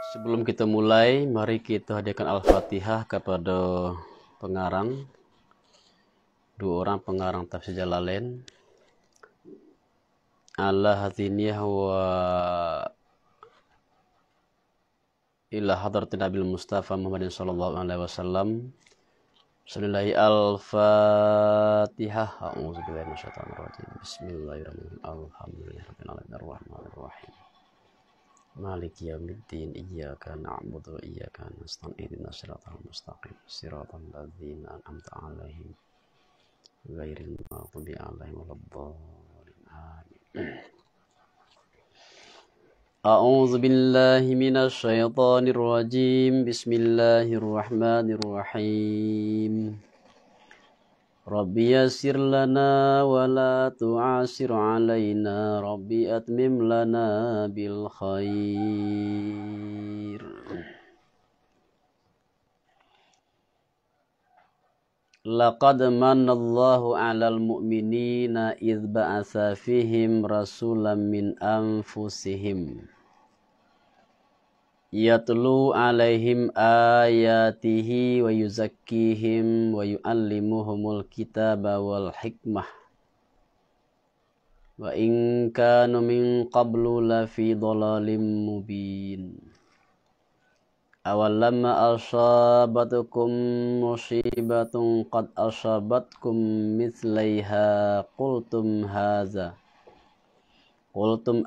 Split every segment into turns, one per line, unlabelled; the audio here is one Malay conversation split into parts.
Sebelum kita mulai, mari kita hadiahkan Al-Fatihah kepada pengarang, dua orang pengarang tafsir Jalalain, ala hadziniyah wa ila hadratin Nabil Mustafa Muhammadin sallallahu alaihi wasallam. Bismillahi al-Fatihah. A'udzubillahi minasyaitonir rajim. Bismillahirrahmanirrahim. Alhamdulillahirabbil alamin arrahmanir rahim. Maliki yaumiddin, iyyaka na'budu wa iyyaka nasta'in, ihdinas siratal mustaqim, siratal ladzina an'amta 'alaihim ghairil maghdubi 'alaihim waladdallin. Amin. A'udzu billahi minasy syaithanir rajim. Bismillahirrahmanirrahim. Rabbi yassir lana wa la tu'asir alaina. Rabbi atmim lana bil khair. Laqad manallahu 'alal mu'minina idz ba'atsa fihim rasulan min anfusihim yatlu 'alaihim ayatihi wa yuzakkihim wa yu'allimuhumul kitaba wal hikmah wa in kanu min qablu lafi dhalalim mubin. Awalamma asabatukum musibatun qad asabatkum mithlaiha qultum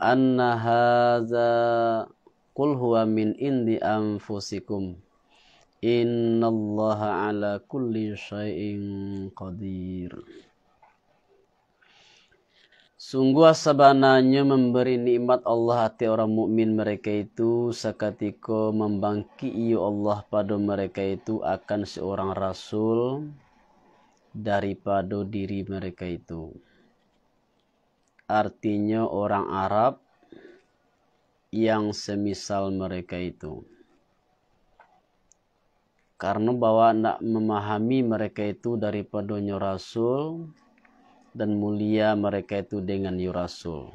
anna haza qul huwa min indi anfusikum innallaha ala kulli syai'in qadir. Sungguh sabananya memberi nikmat Allah hati orang mukmin mereka itu seketika membangkiti Allah pada mereka itu akan seorang rasul daripada diri mereka itu. Artinya orang Arab yang semisal mereka itu. Karena bahwa nak memahami mereka itu daripadanya rasul dan mulia mereka itu dengan rasul.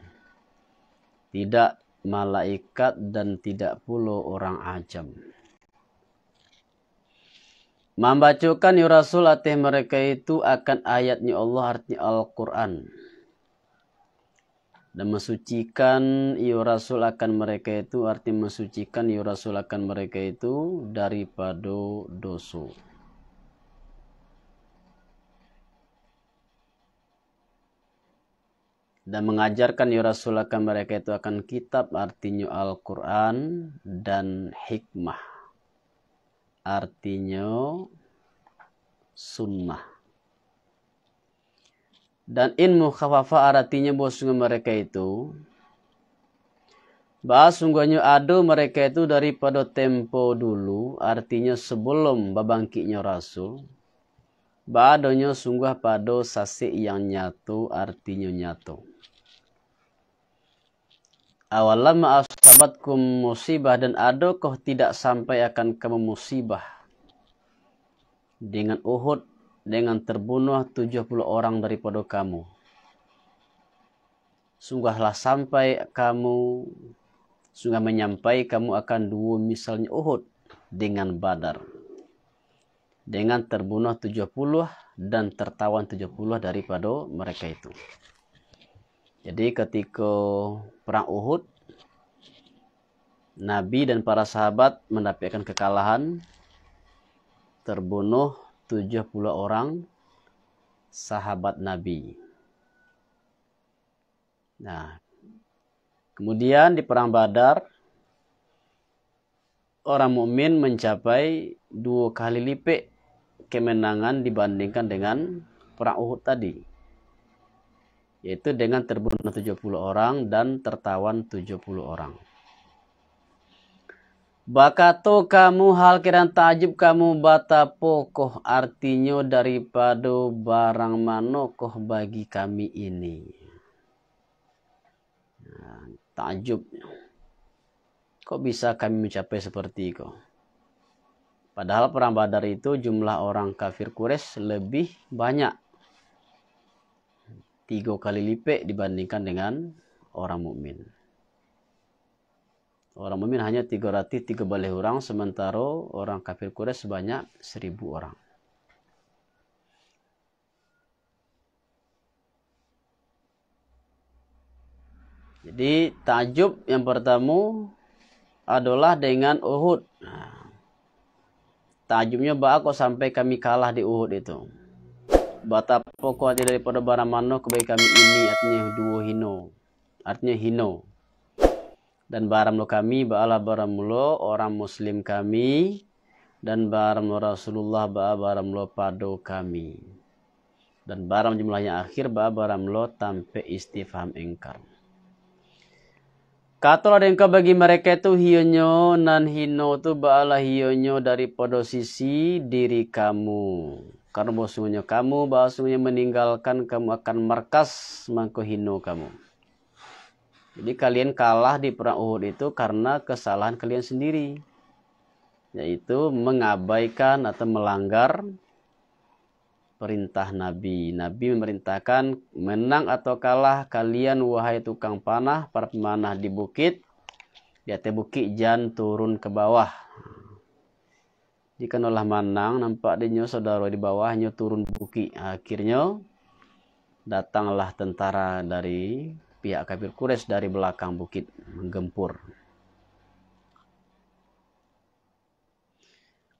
Tidak malaikat dan tidak pula orang ajam. Membacakan rasul atas mereka itu akan ayatnya Allah, artinya Al-Quran. Dan mensucikan rasul akan mereka itu, artinya mensucikan rasul akan mereka itu daripada dosa. Dan mengajarkan rasul akan mereka itu akan kitab, artinya Al-Quran, dan hikmah, artinya sunnah. Dan ilmu khafafah artinya bahwa sungguh mereka itu sungguhnya ada mereka itu daripada tempo dulu, artinya sebelum babangkitnya rasul. Adanya sungguh pada sasik yang nyatu, artinya nyatu. Awalam asabatkum musibah, dan adakah tidak sampai akan kamu musibah dengan Uhud, dengan terbunuh 70 orang daripada kamu. Sungguhlah sampai kamu, sungguh menyampai kamu akan dua misalnya Uhud dengan Badar. Dengan terbunuh 70 dan tertawan 70 daripada mereka itu. Jadi ketika perang Uhud, Nabi dan para sahabat mendapatkan kekalahan, terbunuh 70 orang sahabat Nabi. Nah, kemudian di perang Badar, orang mukmin mencapai 2 kali lipat kemenangan dibandingkan dengan perang Uhud tadi. Yaitu dengan terbunuh 70 orang dan tertawan 70 orang. Bakato kamu hal kiraan ta'jib kamu batapokoh, artinya daripada barang manokoh bagi kami ini. Nah, ta'jub. Kok bisa kami mencapai seperti itu? Padahal perang Badar itu jumlah orang kafir Quraisy lebih banyak. 3 kali lipat dibandingkan dengan orang mukmin. Orang mukmin hanya 313 orang, sementara orang kafir Quraisy sebanyak 1000 orang. Jadi takjub yang pertama adalah dengan Uhud. Takjubnya kok sampai kami kalah di Uhud itu. Betapa kuatnya daripada barang mana kebaikan kami ini, artinya dua hino. Artinya hino. Dan baramlo kami ba'ala baramlo orang muslim kami, dan baramlo Rasulullah baramlo pado kami. Dan baram jumlahnya akhir baramlo tanpa istifham ingkar. Katalah engkau bagi mereka itu hionyo nan hino tu ba'ala hionyo daripada sisi diri kamu. Karena bahasanya kamu bahasanya meninggalkan kamu akan markas mangko hino kamu. Jadi kalian kalah di perang Uhud itu karena kesalahan kalian sendiri. Yaitu mengabaikan atau melanggar perintah Nabi. Nabi memerintahkan menang atau kalah kalian wahai tukang panah, para pemanah di bukit. Di atas bukit jangan turun ke bawah. Jika nolah menang nampak dia saudara di bawahnya turun bukit. Akhirnya datanglah tentara dari pihak kafir Quraisy dari belakang bukit menggempur.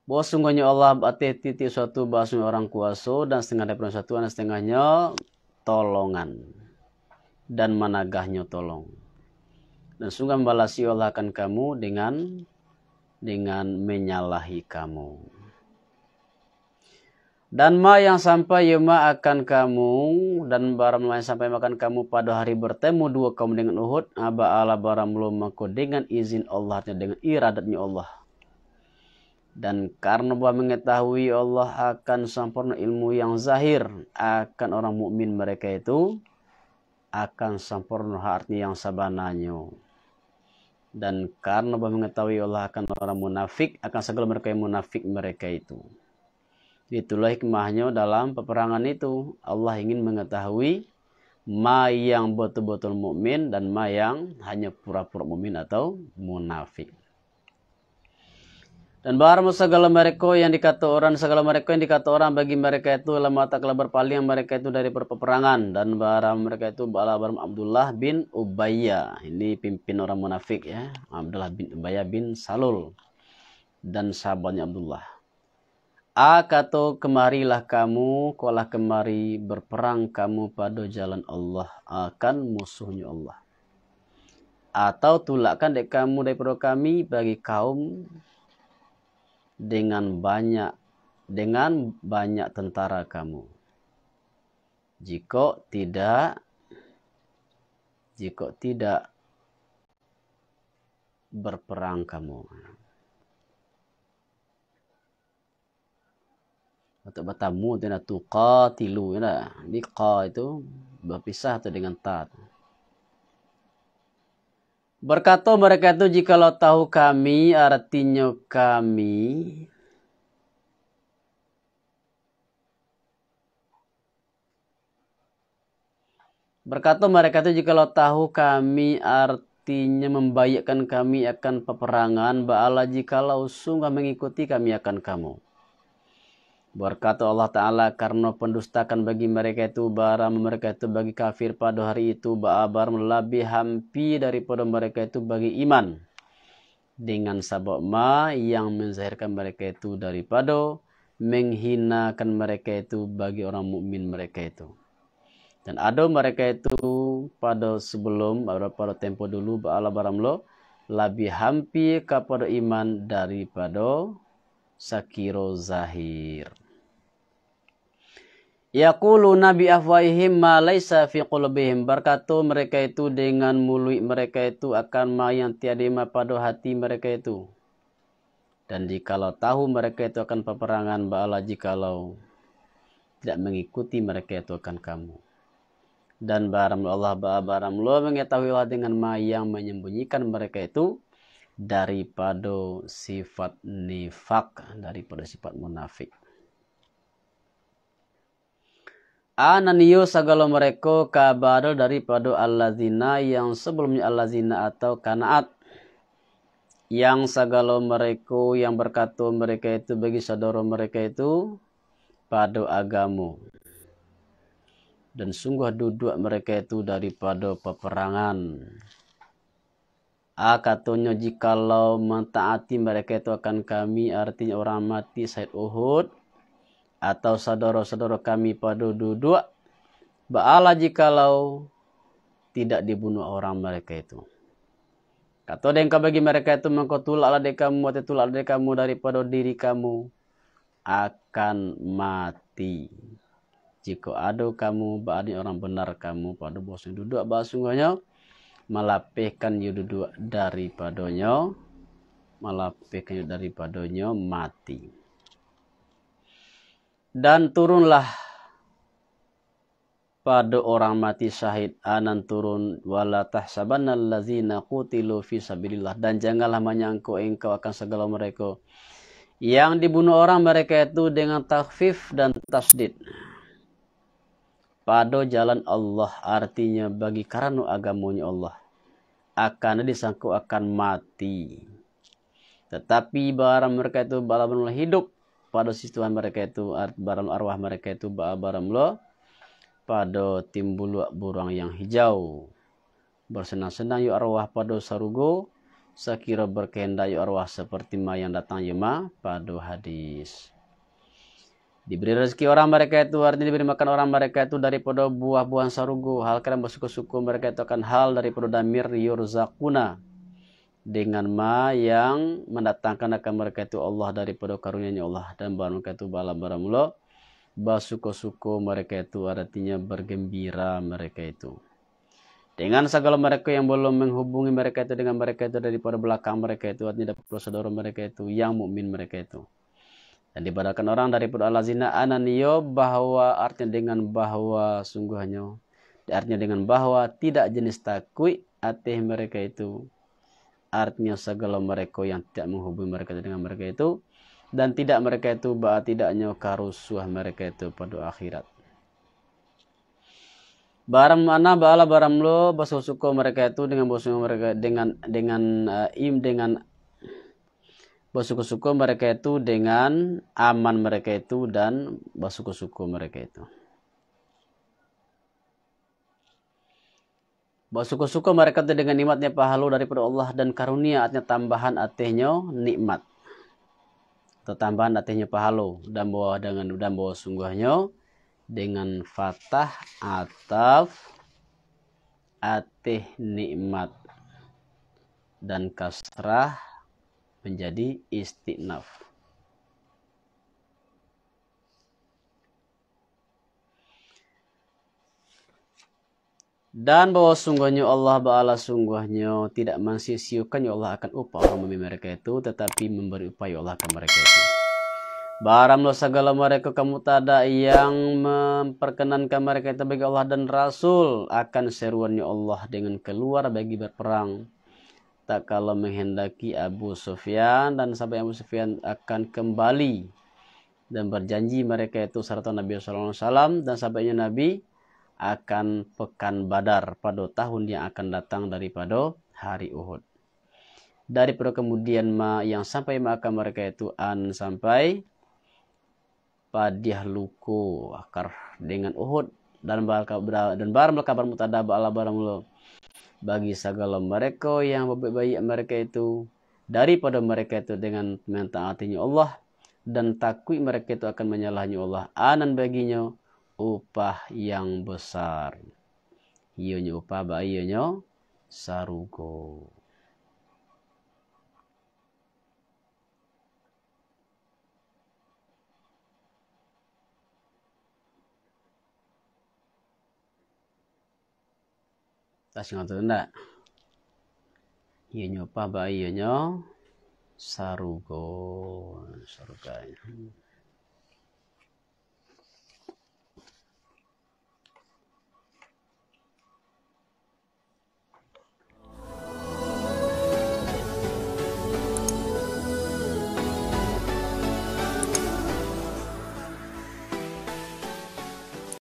Bahwa sungguhnya Allah titik suatu bahasa orang kuasa dan setengah daripada satu dan setengahnya tolongan dan managahnya tolong. Dan sungguh membalasi Allah akan kamu dengan menyalahi kamu. Dan ma yang sampai yema akan kamu dan barang yang sampai makan kamu pada hari bertemu dua kaum dengan Uhud aba ala barang mako dengan izin Allah dengan iradatnya Allah. Dan karena bahwa mengetahui Allah akan sempurna ilmu yang zahir akan orang mukmin mereka itu akan sempurna artinya yang sabananya. Dan karena bahwa mengetahui Allah akan orang munafik akan segala mereka yang munafik mereka itu. Itulah hikmahnya dalam peperangan itu. Allah ingin mengetahui ma yang betul-betul mukmin dan ma yang hanya pura-pura mukmin atau munafik. Dan barang segala mereka yang dikata orang bagi mereka itu lemah taklah berpaling mereka itu dari peperangan. Dan barang mereka itu barang Abdullah bin Ubayyah. Ini pimpin orang munafik ya. Abdullah bin Ubayyah bin Salul. Dan sahabatnya Abdullah. Kata kemarilah kamu, kolah kemari berperang kamu pada jalan Allah akan musuhnya Allah. Atau tulakkan dek kamu daripada kami bagi kaum dengan banyak tentara kamu. Jika tidak berperang kamu. Atau bertamu itu tuqatilu ya. Di qa itu berpisah atau dengan ta. Berkata mereka itu jikalau tahu kami artinya kami berkata mereka itu jikalau tahu kami artinya membayarkan kami akan peperangan ba'ala jikalau sungguh mengikuti kami akan kamu. Berkata Allah Ta'ala karena pendustakan bagi mereka itu barang mereka itu bagi kafir pada hari itu ba'abar lebih hampi daripada mereka itu bagi iman. Dengan sabab ma yang menzahirkan mereka itu daripada menghinakan mereka itu bagi orang mukmin mereka itu. Dan ada mereka itu pada sebelum pada tempo dulu ba'ala baramlo lebih hampi kepada iman daripada sakiro zahir. Yaquluna bi afwahihim ma laisa fi qulubihim. Berkata mereka itu dengan mulut mereka itu akan ma yang tiada pada hati mereka itu. Dan jikalau tahu mereka itu akan peperangan ba'ala jikalau tidak mengikuti mereka itu akan kamu. Dan barang Allah mengetahui Allah dengan ma yang menyembunyikan mereka itu daripada sifat nifak, daripada sifat munafik. Ananiyo segala mereka kabar daripada allazina yang sebelumnya allazina atau kanaat. yang segala mereka yang berkata mereka itu bagi saudara mereka itu pada agamu. Dan sungguh duduk mereka itu daripada peperangan. Katanya jikalau mentaati mereka itu akan kami, artinya orang mati Syahid Uhud, atau saudara-saudara kami pada duduk, ba'ala jikalau tidak dibunuh orang mereka itu. Kata dengka bagi mereka itu mengkau tulaklah dekamu atau tulaklah dekamu daripada diri kamu akan mati. Jika ada kamu ba'adi orang benar kamu pada bosan duduk bahasungguhnya melapihkan you duduk daripadanya mati. Dan turunlah pada orang mati syahid anan turun wala tahsabannal ladzina qutilu fi sabilillah, dan janganlah menyangka engkau akan segala mereka yang dibunuh orang mereka itu dengan takhfif dan tasdid pada jalan Allah, artinya bagi karena agamanya Allah akan disangka akan mati. Tetapi barang mereka itu barang hidup pada situasi mereka itu, barang arwah mereka itu barang pada timbul burung yang hijau. Bersenang-senang yu arwah pada sarugo, sekira berkehendak yu arwah seperti ma yang datang yuma pada hadis. Diberi rezeki orang mereka itu, artinya diberi makan orang mereka itu daripada buah-buahan sarugo. Hal kalian bersuku-suku mereka itu akan hal daripada damir yurzakuna, dengan ma yang mendatangkan akan mereka itu Allah daripada karunia-Nya Allah, dan barang mereka itu bala baramula basuko-suko mereka itu, artinya bergembira mereka itu dengan segala mereka yang belum menghubungi mereka itu dengan mereka itu daripada belakang mereka itu, artinya daripada saudara mereka itu yang mukmin mereka itu. Dan dibadakan orang daripada alazina ananiyo, bahwa artinya dengan bahwa sungguhnya, artinya dengan bahwa tidak jenis takui atih mereka itu, artinya segala mereka yang tidak menghubungi mereka dengan mereka itu, dan tidak mereka itu tidaknya karusuh mereka itu pada akhirat. Barang mana bala barang lo basuko mereka itu dengan basuko mereka dengan basuko mereka itu dengan aman mereka itu dan basuko mereka itu. Basuko mereka itu dengan nikmatnya pahala daripada Allah dan karunia, artinya tambahan atihnya nikmat. Atau tambahan artinya pahala, dan bawa sungguhnya dengan fathah ataf atih nikmat dan kasrah menjadi istinaf. Dan bahwa sungguhnya Allah ba'ala sungguhnya tidak mensisiukan ya Allah akan upah orang mukmin mereka itu, tetapi memberi upah ya Allah akan mereka itu. Baramlah segala mereka kamu tada yang memperkenankan mereka itu bagi Allah dan Rasul akan seruannya Allah dengan keluar bagi berperang. Tak kalau menghendaki Abu Sufyan, dan sampai Abu Sufyan akan kembali dan berjanji mereka itu serta Nabi SAW, dan sampainya Nabi akan pekan Badar pada tahun yang akan datang daripada hari Uhud. Daripada kemudian yang sampai akan mereka itu sampai padiah luku akar dengan Uhud, dan barang kabar mutada ba'ala barang bagi segala mereka yang baik mereka itu daripada mereka itu dengan mentaatinya Allah, dan takui mereka itu akan menyalahinya Allah anan baginya upah yang besar. Ionya upah ionya sarugo. Tas ngoten ndak? Ionya upah ionya sarugo.